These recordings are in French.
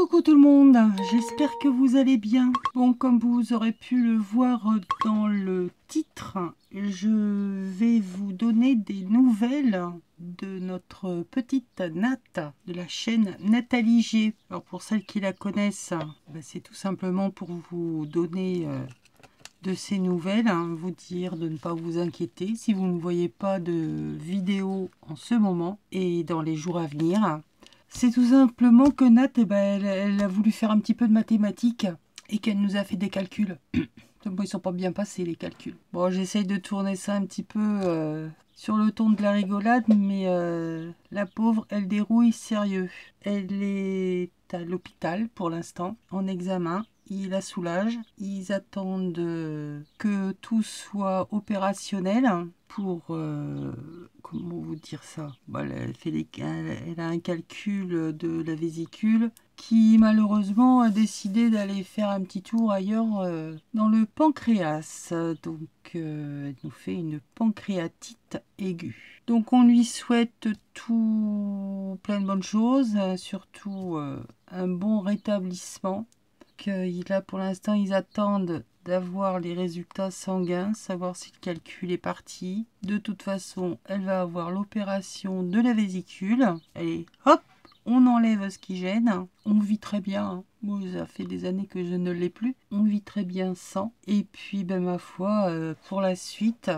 Coucou tout le monde, j'espère que vous allez bien. Bon, comme vous aurez pu le voir dans le titre, je vais vous donner des nouvelles de notre petite Nat, de la chaîne Nathalie G. Alors pour celles qui la connaissent, c'est tout simplement pour vous donner de ces nouvelles, vous dire de ne pas vous inquiéter si vous ne voyez pas de vidéo en ce moment et dans les jours à venir. C'est tout simplement que Nat, elle a voulu faire un petit peu de mathématiques et qu'elle nous a fait des calculs. Bon, ils sont pas bien passés les calculs. Bon, j'essaye de tourner ça un petit peu sur le ton de la rigolade, mais la pauvre, elle dérouille sérieux. Elle est à l'hôpital pour l'instant, en examen. Ils la soulagent. Ils attendent que tout soit opérationnel pour... comment vous dire ça? Elle a un calcul de la vésicule qui malheureusement a décidé d'aller faire un petit tour ailleurs dans le pancréas. Donc elle nous fait une pancréatite aiguë. Donc on lui souhaite plein de bonnes choses, surtout un bon rétablissement. Pour l'instant, ils attendent d'avoir les résultats sanguins, savoir si le calcul est parti. De toute façon, elle va avoir l'opération de la vésicule. Allez, hop, on enlève ce qui gêne. On vit très bien. Moi, ça fait des années que je ne l'ai plus. On vit très bien sans. Et puis, ma foi, pour la suite,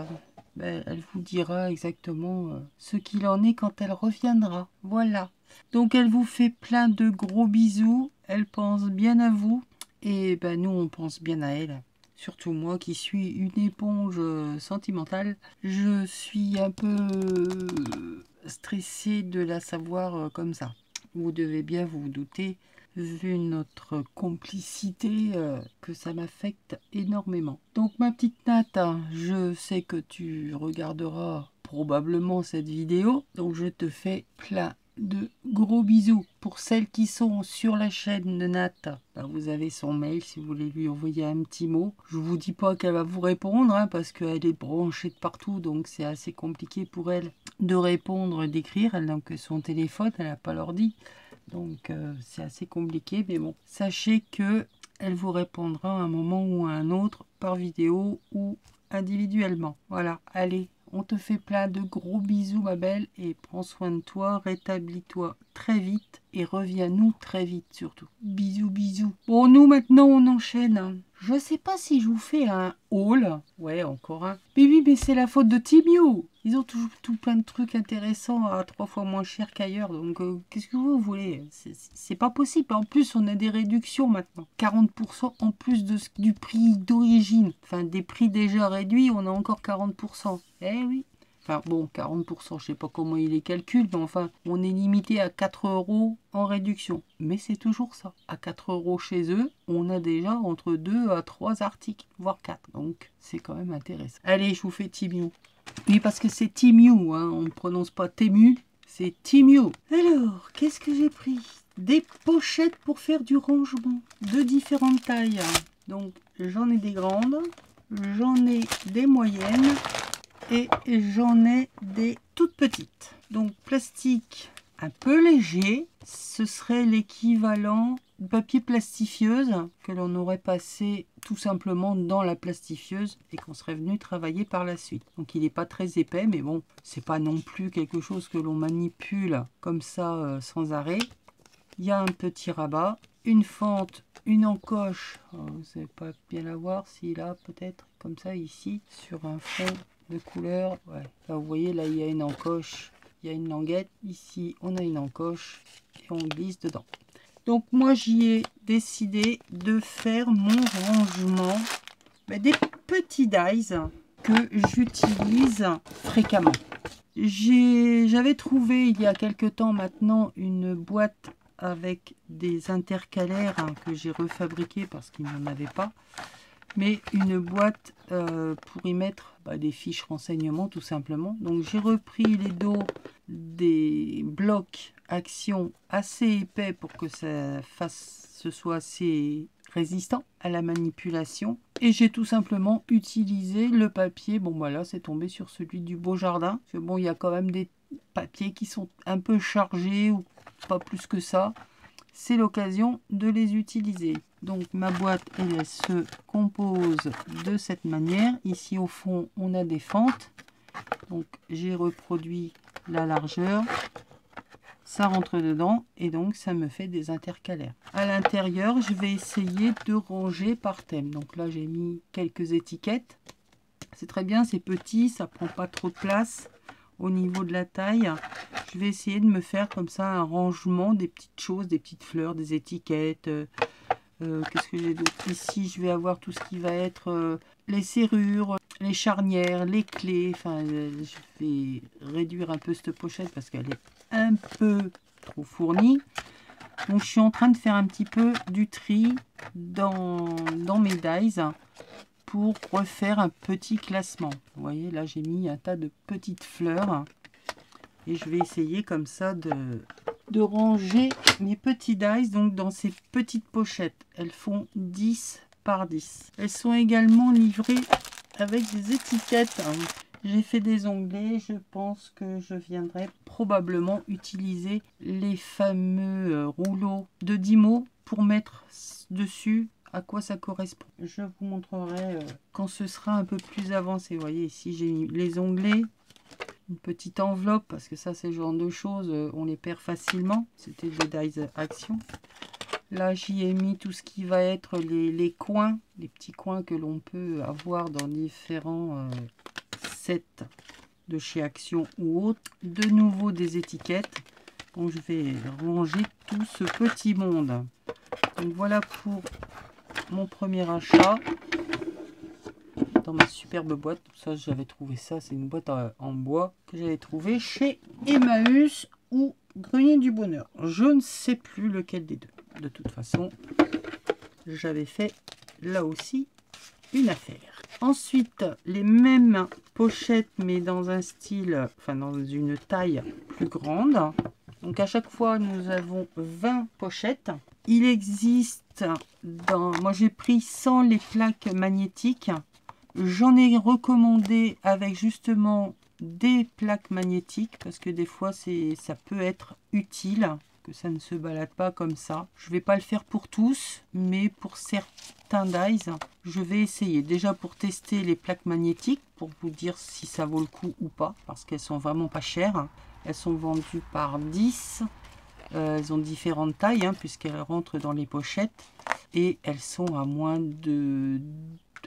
elle vous dira exactement ce qu'il en est quand elle reviendra. Voilà. Donc, elle vous fait plein de gros bisous. Elle pense bien à vous. Et nous, on pense bien à elle. Surtout moi qui suis une éponge sentimentale. Je suis un peu stressée de la savoir comme ça. Vous devez bien vous douter, vu notre complicité, que ça m'affecte énormément. Donc ma petite Nat, je sais que tu regarderas probablement cette vidéo. Donc je te fais plein de gros bisous. Pour celles qui sont sur la chaîne de Nat, vous avez son mail si vous voulez lui envoyer un petit mot. Je vous dis pas qu'elle va vous répondre parce qu'elle est branchée de partout, donc c'est assez compliqué pour elle de répondre, d'écrire. Donc son téléphone, elle n'a pas l'ordi, donc c'est assez compliqué. Mais bon, sachez que elle vous répondra à un moment ou à un autre par vidéo ou individuellement. Voilà, allez. On te fait plein de gros bisous, ma belle, et prends soin de toi, rétablis-toi très vite et reviens-nous très vite surtout. Bisous, bisous. Bon, nous maintenant on enchaîne. Je sais pas si je vous fais un haul. Ouais, encore un. Mais oui, mais c'est la faute de Temu. Ils ont tout plein de trucs intéressants à 3 fois moins cher qu'ailleurs. Donc, qu'est-ce que vous voulez? C'est pas possible. En plus, on a des réductions maintenant. 40% en plus du prix d'origine. Enfin, des prix déjà réduits, on a encore 40%. Eh oui. Enfin bon, 40%, je sais pas comment ils les calculent, mais enfin, on est limité à 4 € en réduction. Mais c'est toujours ça. À 4 € chez eux, on a déjà entre 2 à 3 articles, voire 4. Donc, c'est quand même intéressant. Allez, je vous fais Temu. Oui, parce que c'est Temu, on ne prononce pas Temu, c'est Temu. Alors, qu'est-ce que j'ai pris? Des pochettes pour faire du rangement, de différentes tailles. Donc, j'en ai des grandes, j'en ai des moyennes, et j'en ai des toutes petites. Donc plastique un peu léger, ce serait l'équivalent de papier plastifieuse que l'on aurait passé tout simplement dans la plastifieuse et qu'on serait venu travailler par la suite. Donc il n'est pas très épais, mais bon, c'est pas non plus quelque chose que l'on manipule comme ça sans arrêt. Il y a un petit rabat, une fente, une encoche, vous savez pas bien la voir, si là peut-être comme ça ici sur un fond de couleur. Ouais. Là, vous voyez, là il y a une encoche, il y a une languette, ici on a une encoche et on glisse dedans. Donc moi j'y ai décidé de faire mon rangement des petits dies que j'utilise fréquemment. J'avais trouvé il y a quelque temps maintenant une boîte avec des intercalaires que j'ai refabriqué parce qu'il n'y en avait pas, mais une boîte pour y mettre des fiches renseignements tout simplement. Donc j'ai repris les dos des blocs action assez épais pour que ce soit assez résistant à la manipulation, et j'ai tout simplement utilisé le papier. Bon voilà, c'est tombé sur celui du Beau Jardin, parce que bon, il y a quand même des papiers qui sont un peu chargés ou pas plus que ça. c'est l'occasion de les utiliser. Donc ma boîte, elle se compose de cette manière. Ici au fond, on a des fentes. Donc j'ai reproduit la largeur. Ça rentre dedans et donc ça me fait des intercalaires. À l'intérieur, je vais essayer de ranger par thème. Donc là, j'ai mis quelques étiquettes. C'est très bien, c'est petit, ça prend pas trop de place. Au niveau de la taille, je vais essayer de me faire comme ça un rangement des petites choses, des petites fleurs, des étiquettes. Qu'est-ce que j'ai d'autre? Ici, je vais avoir tout ce qui va être les serrures, les charnières, les clés. Enfin, je vais réduire un peu cette pochette parce qu'elle est un peu trop fournie. Donc, je suis en train de faire un petit peu du tri dans mes dies pour refaire un petit classement. Vous voyez, là, j'ai mis un tas de petites fleurs. Et je vais essayer comme ça de ranger mes petits dies donc dans ces petites pochettes. Elles font 10 par 10. Elles sont également livrées avec des étiquettes. J'ai fait des onglets. Je pense que je viendrai probablement utiliser les fameux rouleaux de 10 mots pour mettre dessus à quoi ça correspond. Je vous montrerai quand ce sera un peu plus avancé. Vous voyez ici j'ai mis les onglets. Une petite enveloppe, parce que ça c'est le genre de choses, on les perd facilement. C'était des dies action. Là j'y ai mis tout ce qui va être les coins, les petits coins que l'on peut avoir dans différents sets de chez Action ou autres. De nouveau des étiquettes. Donc je vais ranger tout ce petit monde. Donc voilà pour mon premier achat. Dans ma superbe boîte, ça j'avais trouvé ça, c'est une boîte en bois que j'avais trouvé chez Emmaüs ou Grenier du Bonheur. Je ne sais plus lequel des deux. De toute façon, j'avais fait là aussi une affaire. Ensuite, les mêmes pochettes mais dans un style, enfin dans une taille plus grande. Donc à chaque fois, nous avons 20 pochettes. Il existe moi j'ai pris sans les plaques magnétiques. J'en ai recommandé avec justement des plaques magnétiques parce que des fois ça peut être utile, que ça ne se balade pas comme ça. Je ne vais pas le faire pour tous, mais pour certains dies, je vais essayer. Déjà pour tester les plaques magnétiques, pour vous dire si ça vaut le coup ou pas, parce qu'elles sont vraiment pas chères. Elles sont vendues par 10. Elles ont différentes tailles, puisqu'elles rentrent dans les pochettes. Et elles sont à moins de...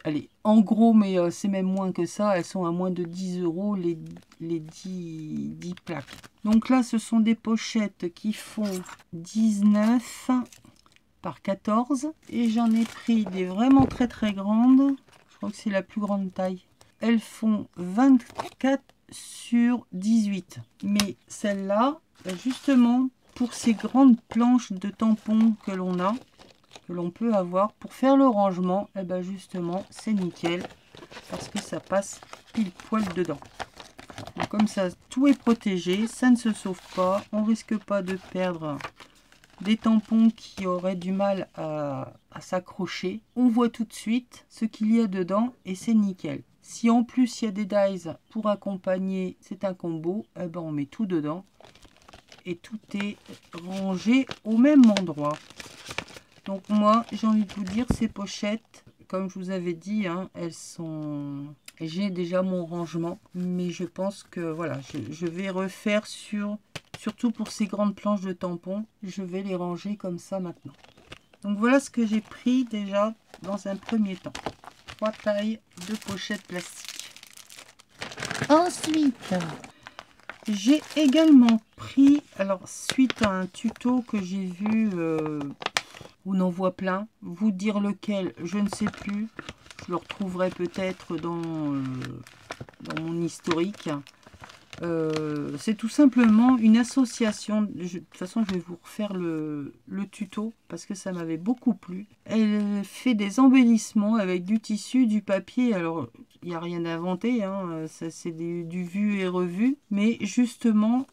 Allez, en gros, mais c'est même moins que ça, elles sont à moins de 10 € les 10 plaques. Donc là, ce sont des pochettes qui font 19 par 14. Et j'en ai pris des vraiment très très grandes. Je crois que c'est la plus grande taille. Elles font 24 sur 18. Mais celle-là, justement, pour ces grandes planches de tampons que l'on a, que l'on peut avoir pour faire le rangement, et ben justement c'est nickel parce que ça passe pile poil dedans. Donc comme ça tout est protégé, ça ne se sauve pas, on risque pas de perdre des tampons qui auraient du mal à s'accrocher. On voit tout de suite ce qu'il y a dedans et c'est nickel. Si en plus il y a des dies pour accompagner, c'est un combo, et ben on met tout dedans et tout est rangé au même endroit. Donc moi, j'ai envie de vous dire, ces pochettes, comme je vous avais dit, elles sont... J'ai déjà mon rangement, mais je pense que voilà, je vais refaire surtout pour ces grandes planches de tampons, je vais les ranger comme ça maintenant. Donc voilà ce que j'ai pris déjà dans un premier temps. 3 tailles de pochettes plastiques. Ensuite, j'ai également pris, alors suite à un tuto que j'ai vu... on en voit plein. Vous dire lequel, je ne sais plus. Je le retrouverai peut-être dans mon historique. C'est tout simplement une association. De toute façon, je vais vous refaire le tuto parce que ça m'avait beaucoup plu. Elle fait des embellissements avec du tissu, du papier. Alors, il n'y a rien à inventer. Ça, c'est du vu et revu. Mais justement,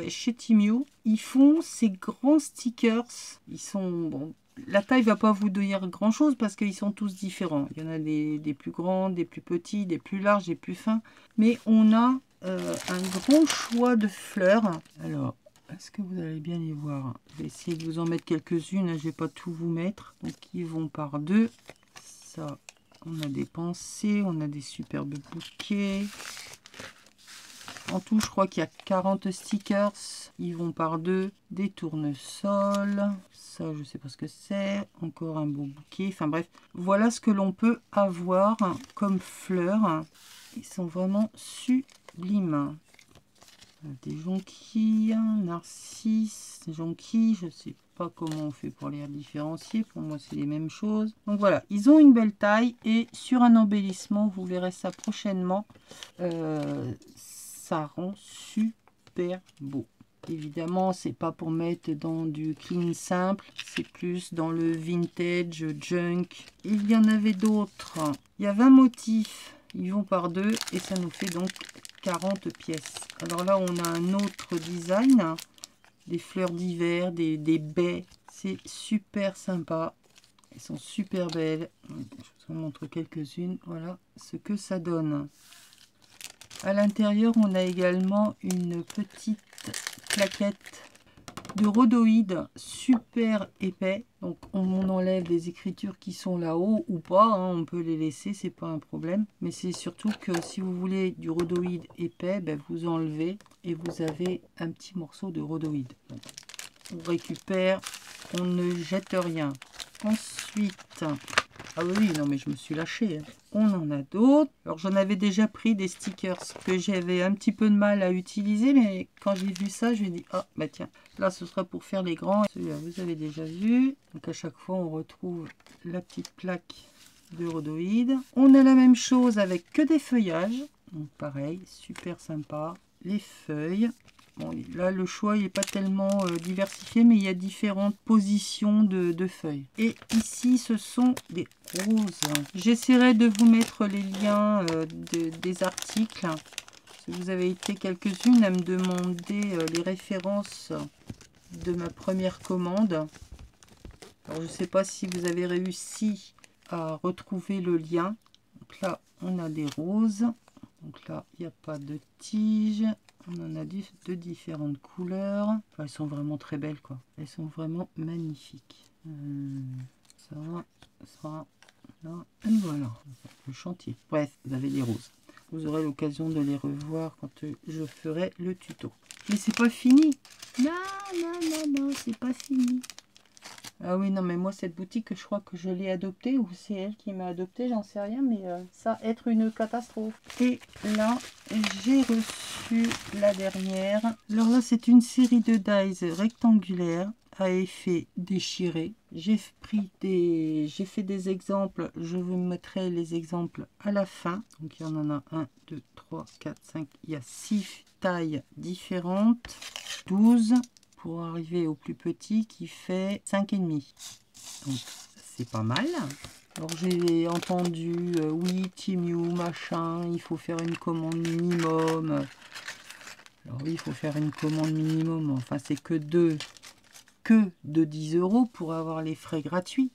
chez Timiu, ils font ces grands stickers. Ils sont... Bon, la taille va pas vous dire grand chose parce qu'ils sont tous différents. Il y en a des plus grands, des plus petits, des plus larges, des plus fins. Mais on a un grand choix de fleurs. Alors, Est-ce que vous allez bien les voir? Je vais essayer de vous en mettre quelques-unes. Je ne vais pas tout vous mettre. Donc, ils vont par deux. Ça, on a des pensées. On a des superbes bouquets. En tout, je crois qu'il y a 40 stickers. Ils vont par deux. Des tournesols. Ça, je ne sais pas ce que c'est. Encore un beau bouquet. Enfin bref, voilà ce que l'on peut avoir comme fleurs. Ils sont vraiment sublimes. Des jonquilles, narcisses, jonquilles. Je ne sais pas comment on fait pour les différencier. Pour moi, c'est les mêmes choses. Donc voilà, ils ont une belle taille. Et sur un embellissement, vous verrez ça prochainement. Ça rend super beau. Évidemment, c'est pas pour mettre dans du clean simple, c'est plus dans le vintage, junk. Il y en avait d'autres. Il y a 20 motifs, ils vont par deux et ça nous fait donc 40 pièces. Alors là, on a un autre design, des fleurs d'hiver, des baies. C'est super sympa. Elles sont super belles. Je vous en montre quelques-unes. Voilà ce que ça donne. À l'intérieur, on a également une petite plaquette de rhodoïdes super épais. Donc, on enlève les écritures qui sont là-haut ou pas. Hein, on peut les laisser, c'est pas un problème. Mais c'est surtout que si vous voulez du rhodoïde épais, ben, vous enlevez et vous avez un petit morceau de rhodoïde. Donc, on récupère, on ne jette rien. Ensuite... Ah oui, non mais je me suis lâchée. On en a d'autres. Alors j'en avais déjà pris des stickers que j'avais un petit peu de mal à utiliser. Mais quand j'ai vu ça, je me dis, ah bah tiens, là ce sera pour faire les grands. Celui-là, vous avez déjà vu. Donc à chaque fois, on retrouve la petite plaque de rhodoïde. On a la même chose avec que des feuillages. Donc pareil, super sympa. Les feuilles. Bon, là, le choix n'est pas tellement diversifié, mais il y a différentes positions de feuilles. Et ici, ce sont des roses. J'essaierai de vous mettre les liens des articles. Vous avez été quelques-unes à me demander les références de ma première commande. Alors, je ne sais pas si vous avez réussi à retrouver le lien. Donc là, on a des roses. Donc là, il n'y a pas de tige. On en a de différentes couleurs. Enfin, elles sont vraiment très belles, quoi. Elles sont vraiment magnifiques. Ça, là, et voilà. Le chantier. Bref, vous avez les roses. Vous aurez l'occasion de les revoir quand je ferai le tuto. Mais c'est pas fini. Non, c'est pas fini. Ah oui, non, mais moi, cette boutique, je crois que je l'ai adoptée, ou c'est elle qui m'a adoptée, j'en sais rien, mais ça va être une catastrophe. Et là, j'ai reçu la dernière. Alors là, c'est une série de dies rectangulaires à effet déchiré. J'ai fait des exemples, je vous mettrai les exemples à la fin. Donc, il y en a 1, 2, 3, 4, 5, il y a 6 tailles différentes, 12 pour arriver au plus petit qui fait 5,5. Donc c'est pas mal. Alors j'ai entendu oui, Team You, machin, il faut faire une commande minimum. Alors oui, il faut faire une commande minimum, enfin c'est que de 10 € pour avoir les frais gratuits.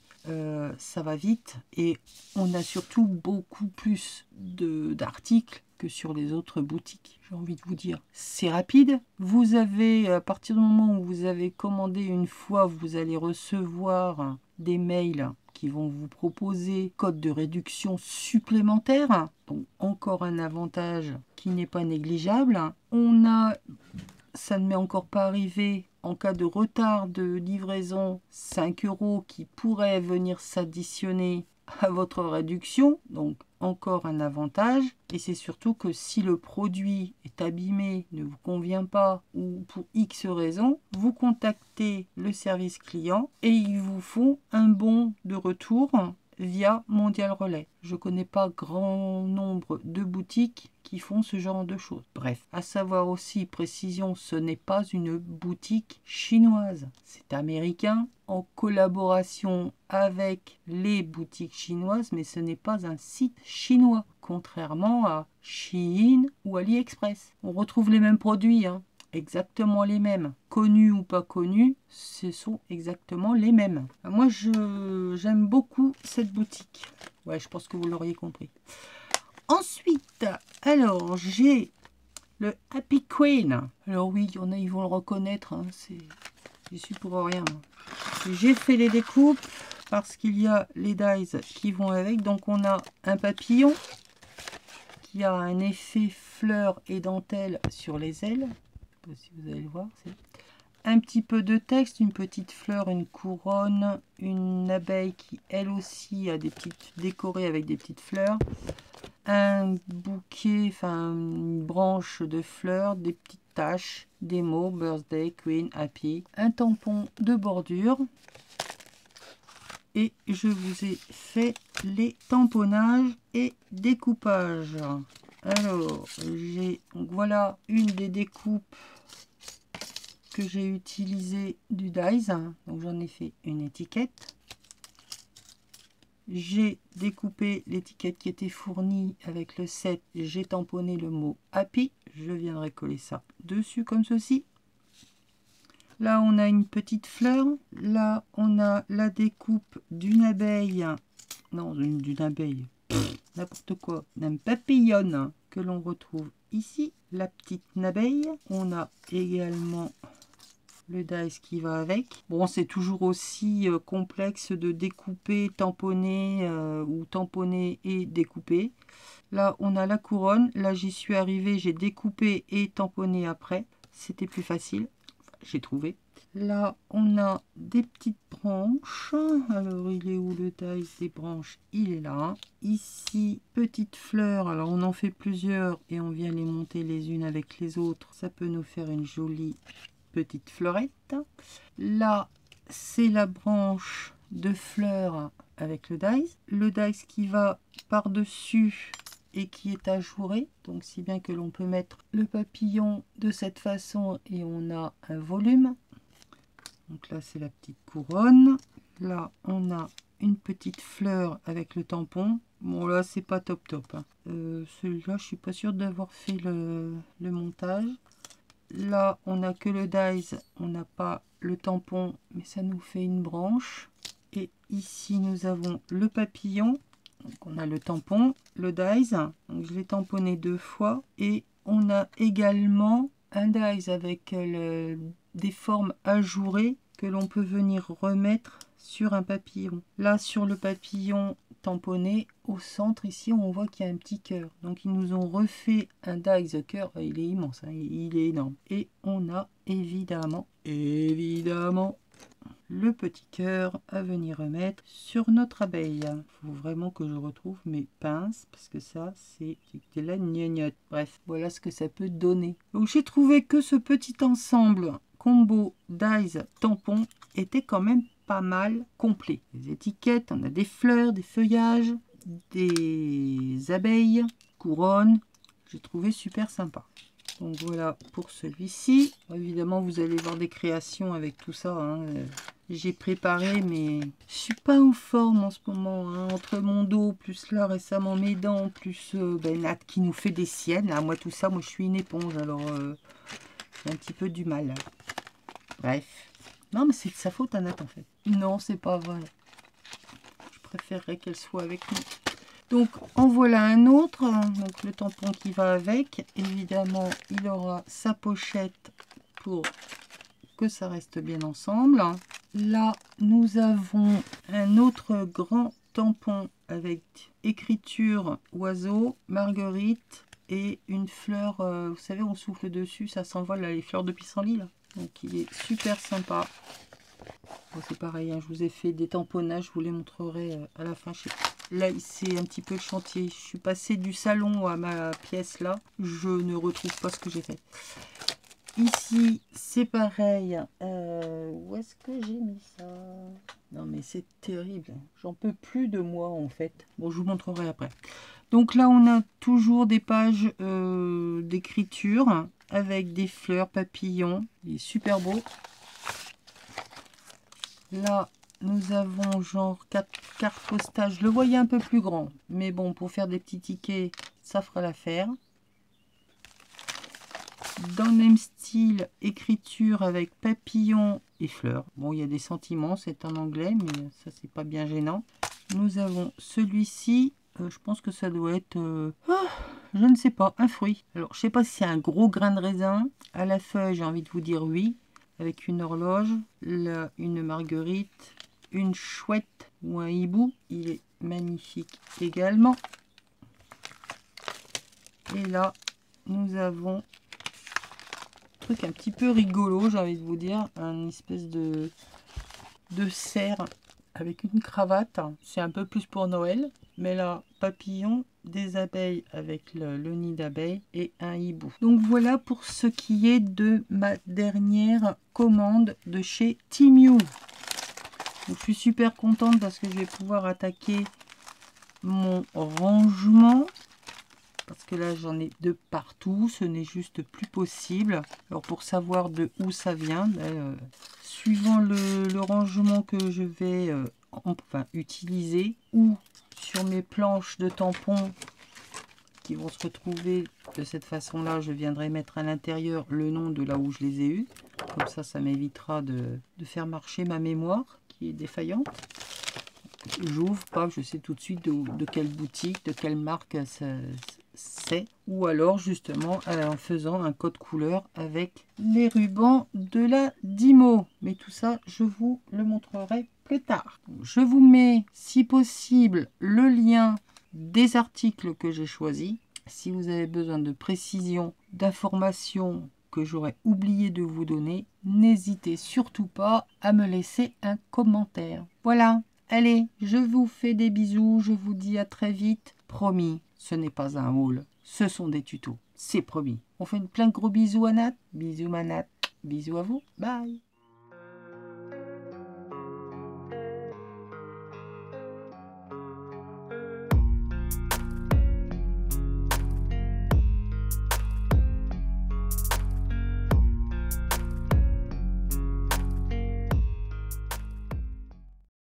Ça va vite et on a surtout beaucoup plus d'articles que sur les autres boutiques. J'ai envie de vous dire, c'est rapide. Vous avez, à partir du moment où vous avez commandé une fois, vous allez recevoir des mails qui vont vous proposer code de réduction supplémentaire. Donc encore un avantage qui n'est pas négligeable. Ça ne m'est encore pas arrivé, en cas de retard de livraison, 5 € qui pourraient venir s'additionner à votre réduction. Donc encore un avantage. Et c'est surtout que si le produit est abîmé, ne vous convient pas ou pour X raison, vous contactez le service client et ils vous font un bon de retour via Mondial Relais. Je connais pas grand nombre de boutiques qui font ce genre de choses. Bref, à savoir aussi, précision, ce n'est pas une boutique chinoise. C'est américain en collaboration avec les boutiques chinoises, mais ce n'est pas un site chinois, contrairement à Shein ou AliExpress. On retrouve les mêmes produits, hein. Exactement les mêmes. Connus ou pas connus, ce sont exactement les mêmes. Moi, j'aime beaucoup cette boutique. Ouais, je pense que vous l'auriez compris. Ensuite, alors, j'ai le Happy Queen. Alors oui, il y en a, ils vont le reconnaître, hein, j'y suis pour rien. J'ai fait les découpes parce qu'il y a les dies qui vont avec. Donc on a un papillon qui a un effet fleur et dentelle sur les ailes. Je ne sais pas si vous allez le voir. Un petit peu de texte, une petite fleur, une couronne, une abeille qui elle aussi a des petites décorées avec des petites fleurs, un bouquet, enfin une branche de fleurs, des petites taches, des mots birthday, queen, happy, un tampon de bordure. Et je vous ai fait les tamponnages et découpages. Alors, voilà une des découpes que j'ai utilisé du dies. Donc j'en ai fait une étiquette. J'ai découpé l'étiquette qui était fournie avec le set. J'ai tamponné le mot happy. Je viendrai coller ça dessus comme ceci. Là on a une petite fleur. Là on a la découpe d'une abeille. Non, d'une abeille. N'importe quoi. D'un papillon que l'on retrouve ici. La petite abeille. On a également le dies qui va avec. Bon, c'est toujours aussi complexe de découper, tamponner ou tamponner et découper. Là, on a la couronne. Là, j'y suis arrivée, j'ai découpé et tamponné après. C'était plus facile, enfin, j'ai trouvé. Là, on a des petites branches. Alors, il est où le dies des branches? Il est là. Ici, petite fleur. Alors, on en fait plusieurs et on vient les monter les unes avec les autres. Ça peut nous faire une jolie petite fleurette. Là, c'est la branche de fleurs avec le dies. Le dies qui va par-dessus et qui est ajouré. Donc, si bien que l'on peut mettre le papillon de cette façon et on a un volume. Donc là, c'est la petite couronne. Là, on a une petite fleur avec le tampon. Bon, là, c'est pas top top. Hein. Celui-là, je suis pas sûre d'avoir fait le montage. Là, on n'a que le dies, on n'a pas le tampon, mais ça nous fait une branche. Et ici, nous avons le papillon. Donc, on a le tampon, le dies. Donc, je l'ai tamponné 2 fois. Et on a également un dies avec des formes ajourées que l'on peut venir remettre sur un papillon. Là, sur le papillon tamponné, au centre, ici, on voit qu'il y a un petit cœur. Donc, ils nous ont refait un dies cœur. Il est immense, hein, il est énorme. Et on a évidemment, le petit cœur à venir remettre sur notre abeille. Il faut vraiment que je retrouve mes pinces parce que ça, c'est de la gnognotte. Bref, voilà ce que ça peut donner. Donc, j'ai trouvé que ce petit ensemble combo dies tampon était quand même pas mal complet. Les étiquettes, on a des fleurs, des feuillages, des abeilles, couronnes. J'ai trouvé super sympa. Donc voilà pour celui-ci. Évidemment, vous allez voir des créations avec tout ça. Hein. J'ai préparé, mais je suis pas en forme en ce moment. Hein. Entre mon dos, plus là récemment mes dents, plus Nat qui nous fait des siennes. Là, moi tout ça, moi je suis une éponge. Alors j'ai un petit peu du mal. Bref. Non, mais c'est de sa faute à Nat en fait. Non, c'est pas vrai. Je préférerais qu'elle soit avec nous. Donc, en voilà un autre. Donc, le tampon qui va avec. Évidemment, il aura sa pochette pour que ça reste bien ensemble. Là, nous avons un autre grand tampon avec écriture oiseau, marguerite et une fleur. Vous savez, on souffle dessus, ça s'envole, les fleurs de pissenlit. Là. Donc, il est super sympa. Bon, c'est pareil, hein, je vous ai fait des tamponnages, je vous les montrerai à la fin. Là, c'est un petit peu le chantier. Je suis passée du salon à ma pièce là. Je ne retrouve pas ce que j'ai fait. Ici, c'est pareil. Où est-ce que j'ai mis ça? Non, mais c'est terrible. J'en peux plus de moi, en fait. Bon, je vous montrerai après. Donc là, on a toujours des pages d'écriture avec des fleurs, papillons. Il est super beau. Là, nous avons genre 4 cartes postales. Je le voyais un peu plus grand. Mais bon, pour faire des petits tickets, ça fera l'affaire. Dans le même style, écriture avec papillons et fleurs. Bon, il y a des sentiments, c'est en anglais, mais ça, c'est pas bien gênant. Nous avons celui-ci. Je pense que ça doit être... je ne sais pas, un fruit. Alors, je sais pas si c'est un gros grain de raisin. À la feuille, j'ai envie de vous dire oui. Avec une horloge, là, une marguerite, une chouette ou un hibou. Il est magnifique également. Et là, nous avons un truc un petit peu rigolo, j'ai envie de vous dire. Un espèce de cerf avec une cravate. C'est un peu plus pour Noël. Mais là, papillon, des abeilles avec le nid d'abeilles et un hibou. Donc voilà pour ce qui est de ma dernière commande de chez Temu. Donc, je suis super contente parce que je vais pouvoir attaquer mon rangement. Parce que là, j'en ai de partout. Ce n'est juste plus possible. Alors, pour savoir de où ça vient, suivant le rangement que je vais utiliser ou sur mes planches de tampons qui vont se retrouver de cette façon-là, je viendrai mettre à l'intérieur le nom de là où je les ai eus. Comme ça m'évitera de faire marcher ma mémoire qui est défaillante. J'ouvre pas, je sais tout de suite de quelle boutique, de quelle marque c'est. Ou alors justement en faisant un code couleur avec les rubans de la Dymo. Mais tout ça, je vous le montrerai plus tard. Je vous mets, si possible, le lien des articles que j'ai choisis. Si vous avez besoin de précision, d'informations que j'aurais oublié de vous donner, n'hésitez surtout pas à me laisser un commentaire. Voilà, allez, je vous fais des bisous, je vous dis à très vite. Promis, ce n'est pas un haul, ce sont des tutos, c'est promis. On fait plein de gros bisous à Nat, bisous ma Nat, bisous à vous, bye.